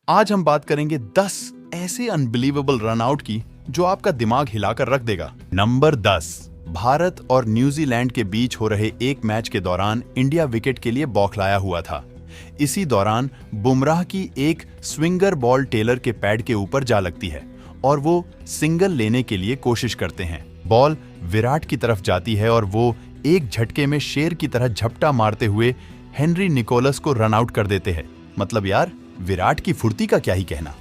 आज हम बात करेंगे 10 ऐसे अनबिलीवेबल रन आउट की जो आपका दिमाग हिलाकर रख देगा। नंबर 10, भारत और न्यूजीलैंड के बीच हो रहे एक मैच के दौरान इंडिया विकेट के लिए बौखलाया हुआ था। इसी दौरान बुमराह की एक स्विंगर बॉल टेलर के पैड के ऊपर जा लगती है और वो सिंगल लेने के लिए कोशिश करते हैं। बॉल विराट की तरफ जाती है और वो एक झटके में शेर की तरह झपटा मारते हुए हेनरी निकोलस को रन आउट कर देते हैं। मतलब यार, विराट की फुर्ती का क्या ही कहना।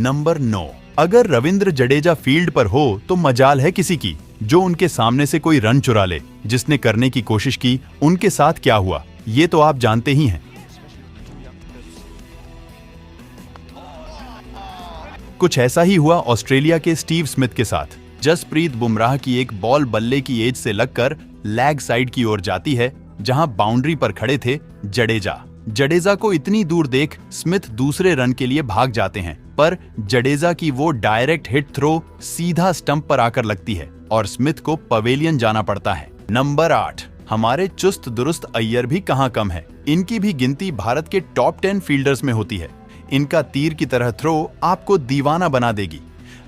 नंबर 9, अगर रविंद्र जडेजा फील्ड पर हो तो मजाल है किसी की जो उनके सामने से कोई रन चुरा ले। जिसने करने की कोशिश की उनके साथ क्या हुआ ये तो आप जानते ही हैं। कुछ ऐसा ही हुआ ऑस्ट्रेलिया के स्टीव स्मिथ के साथ। जसप्रीत बुमराह की एक बॉल बल्ले की एज से लगकर लैग साइड की ओर जाती है जहां बाउंड्री पर खड़े थे जडेजा को इतनी दूर देख स्मिथ दूसरे रन के लिए भाग जाते हैं, पर जडेजा की वो डायरेक्ट हिट थ्रो सीधा स्टंप पर आकर लगती है और स्मिथ को पवेलियन जाना पड़ता है। नंबर 8, हमारे चुस्त दुरुस्त अय्यर भी कहां कम है। इनकी भी गिनती भारत के टॉप 10 फील्डर्स में होती है। इनका तीर की तरह थ्रो आपको दीवाना बना देगी।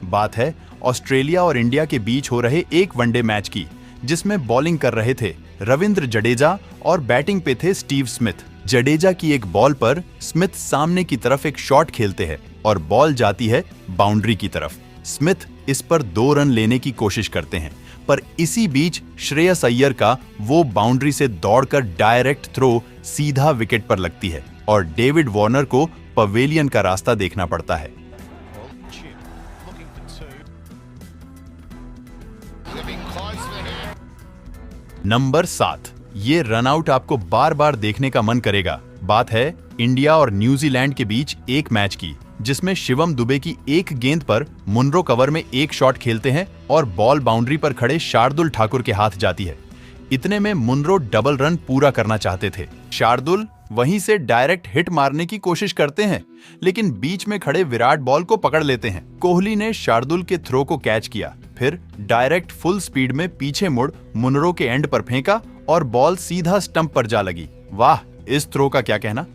बात है ऑस्ट्रेलिया और इंडिया के बीच हो रहे एक वनडे मैच की, जिसमें बॉलिंग कर रहे थे रविंद्र जडेजा और बैटिंग पे थे स्टीव स्मिथ। जडेजा की एक बॉल पर स्मिथ सामने की तरफ एक शॉट खेलते हैं और बॉल जाती है बाउंड्री की तरफ। स्मिथ इस पर 2 रन लेने की कोशिश करते हैं, पर इसी बीच श्रेयस अय्यर का वो बाउंड्री से दौड़कर डायरेक्ट थ्रो सीधा विकेट पर लगती है और डेविड वार्नर को पवेलियन का रास्ता देखना पड़ता है। नंबर 7, ये रनआउट आपको बार बार देखने का मन करेगा। बात है इंडिया और न्यूजीलैंड के बीच एक मैच की, जिसमें शिवम दुबे की एक गेंद पर मुनरो कवर में एक शॉट खेलते हैं और बॉल बाउंड्री पर खड़े शार्दुल ठाकुर के हाथ जाती है। इतने में मुनरो डबल रन पूरा करना चाहते थे। शार्दुल वहीं से डायरेक्ट हिट मारने की कोशिश करते हैं, लेकिन बीच में खड़े विराट बॉल को पकड़ लेते हैं। कोहली ने शार्दुल के थ्रो को कैच किया, फिर डायरेक्ट फुल स्पीड में पीछे मुड़ मुनरो के एंड पर फेंका और बॉल सीधा स्टंप पर जा लगी। वाह, इस थ्रो का क्या कहना।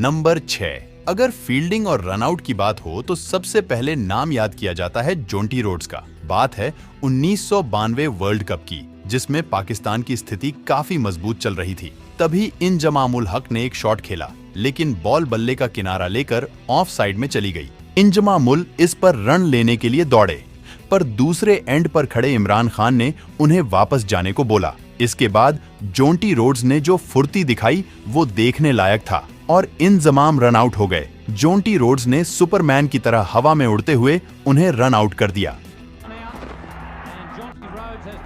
नंबर 6, अगर फील्डिंग और रनआउट की बात हो तो सबसे पहले नाम याद किया जाता है जोंटी रोड्स का। बात है 1992 वर्ल्ड कप की, जिसमें पाकिस्तान की स्थिति काफी मजबूत चल रही थी। तभी इंजमामुल हक ने एक शॉट खेला, लेकिन बॉल बल्ले का किनारा लेकर ऑफ साइड में चली गई। इंजमामुल इस पर रन लेने के लिए दौड़े, पर दूसरे एंड पर खड़े इमरान खान ने उन्हें वापस जाने को बोला। इसके बाद जोंटी रोड्स ने जो फुर्ती दिखाई वो देखने लायक था और इंजमाम रन आउट हो गए। जोंटी रोड्स ने सुपरमैन की तरह हवा में उड़ते हुए उन्हें रन आउट कर दिया।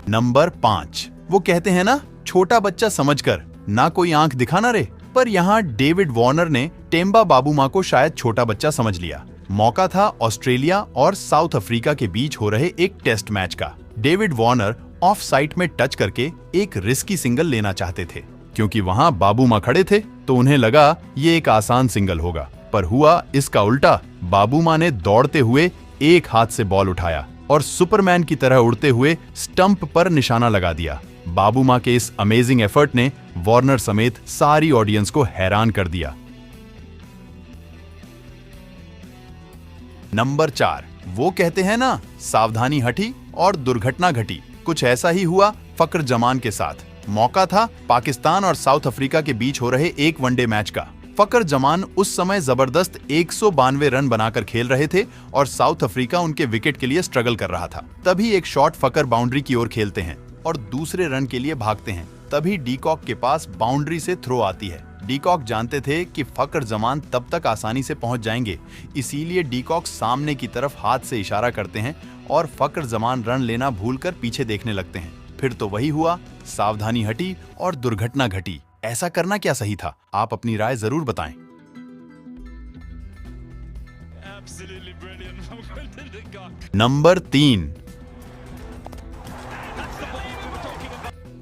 नंबर 5, वो कहते हैं ना, छोटा बच्चा समझकर ना कोई आंख दिखाना रे, पर यहाँ डेविड वार्नर ने टेम्बा बाबूमा को शायद छोटा बच्चा समझ लिया। मौका था ऑस्ट्रेलिया और साउथ अफ्रीका के बीच हो रहे एक टेस्ट मैच का। डेविड वार्नर ऑफ साइड में टच करके एक रिस्की सिंगल लेना चाहते थे। क्योंकि वहां बाबूमा खड़े थे तो उन्हें लगा ये एक आसान सिंगल होगा, पर हुआ इसका उल्टा। बाबूमा ने दौड़ते हुए एक हाथ से बॉल उठाया और सुपरमैन की तरह उड़ते हुए स्टंप पर निशाना लगा दिया। बाबूमा के इस अमेजिंग एफर्ट ने वार्नर समेत सारी ऑडियंस को हैरान कर दिया। नंबर 4, वो कहते हैं ना, सावधानी हटी और दुर्घटना घटी। कुछ ऐसा ही हुआ फकर जमान के साथ। मौका था पाकिस्तान और साउथ अफ्रीका के बीच हो रहे एक वनडे मैच का। फकर जमान उस समय जबरदस्त 192 रन बनाकर खेल रहे थे और साउथ अफ्रीका उनके विकेट के लिए स्ट्रगल कर रहा था। तभी एक शॉट फकर बाउंड्री की ओर खेलते हैं और दूसरे रन के लिए भागते हैं। तभी डीकॉक के पास बाउंड्री से थ्रो आती है। डीकॉक जानते थे कि फकर जमान तब तक आसानी से पहुंच जाएंगे, इसीलिए डीकॉक सामने की तरफ हाथ से इशारा करते हैं और फकर जमान रन लेना भूलकर पीछे देखने लगते हैं। फिर तो वही हुआ, सावधानी हटी और दुर्घटना घटी। ऐसा करना क्या सही था? आप अपनी राय जरूर बताएं। नंबर 3,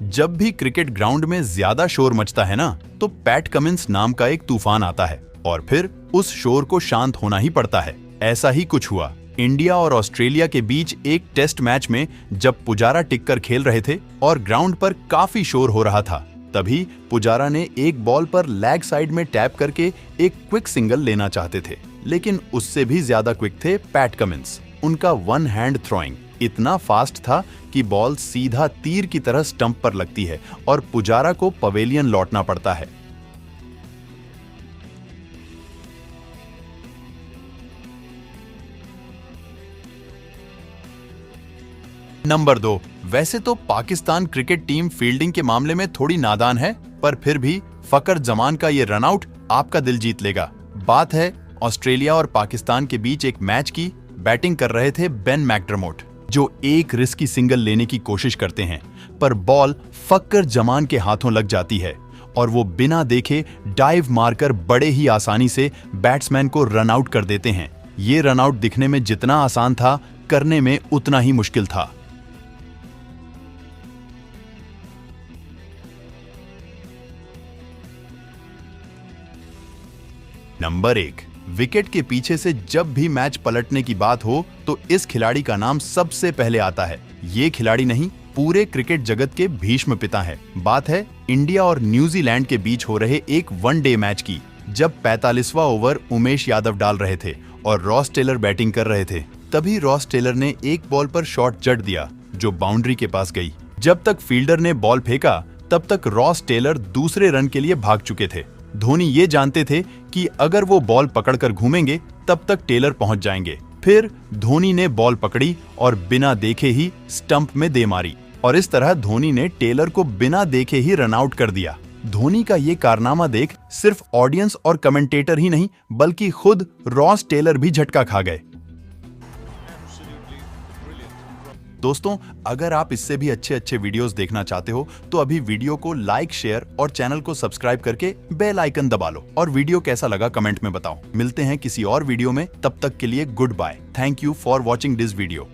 जब भी क्रिकेट ग्राउंड में ज्यादा शोर मचता है ना, तो पैट कमिंस नाम का एक तूफान आता है और फिर उस शोर को शांत होना ही पड़ता है। ऐसा ही कुछ हुआ। इंडिया और ऑस्ट्रेलिया के बीच एक टेस्ट मैच में जब पुजारा टिककर खेल रहे थे और ग्राउंड पर काफी शोर हो रहा था, तभी पुजारा ने एक बॉल पर लेग साइड में टैप करके एक क्विक सिंगल लेना चाहते थे, लेकिन उससे भी ज्यादा क्विक थे पैट कमिंस। उनका वन हैंड थ्रोइंग इतना फास्ट था कि बॉल सीधा तीर की तरह स्टंप पर लगती है और पुजारा को पवेलियन लौटना पड़ता है। नंबर 2, वैसे तो पाकिस्तान क्रिकेट टीम फील्डिंग के मामले में थोड़ी नादान है, पर फिर भी फकर जमान का ये रनआउट आपका दिल जीत लेगा। बात है ऑस्ट्रेलिया और पाकिस्तान के बीच एक मैच की। बैटिंग कर रहे थे बेन मैकडरमोट, जो एक रिस्की सिंगल लेने की कोशिश करते हैं, पर बॉल फकर जमान के हाथों लग जाती है और वो बिना देखे डाइव मारकर बड़े ही आसानी से बैट्समैन को रनआउट कर देते हैं। ये रनआउट दिखने में जितना आसान था, करने में उतना ही मुश्किल था। नंबर 1, विकेट के पीछे से जब भी मैच पलटने की बात हो तो इस खिलाड़ी का नाम सबसे पहले आता है। ये खिलाड़ी नहीं, पूरे क्रिकेट जगत के भीष्म पिता है। बात है इंडिया और न्यूजीलैंड के बीच हो रहे एक वनडे मैच की, जब 45वां ओवर उमेश यादव डाल रहे थे और रॉस टेलर बैटिंग कर रहे थे। तभी रॉस टेलर ने एक बॉल पर शॉट जड़ दिया जो बाउंड्री के पास गई। जब तक फील्डर ने बॉल फेंका तब तक रॉस टेलर दूसरे रन के लिए भाग चुके थे। धोनी ये जानते थे कि अगर वो बॉल पकड़कर घूमेंगे तब तक टेलर पहुंच जाएंगे। फिर धोनी ने बॉल पकड़ी और बिना देखे ही स्टंप में दे मारी और इस तरह धोनी ने टेलर को बिना देखे ही रन आउट कर दिया। धोनी का ये कारनामा देख सिर्फ ऑडियंस और कमेंटेटर ही नहीं बल्कि खुद रॉस टेलर भी झटका खा गए। दोस्तों, अगर आप इससे भी अच्छे वीडियोस देखना चाहते हो तो अभी वीडियो को लाइक, शेयर और चैनल को सब्सक्राइब करके बेल आइकन दबा लो और वीडियो कैसा लगा कमेंट में बताओ। मिलते हैं किसी और वीडियो में, तब तक के लिए good bye. Thank you for watching this video.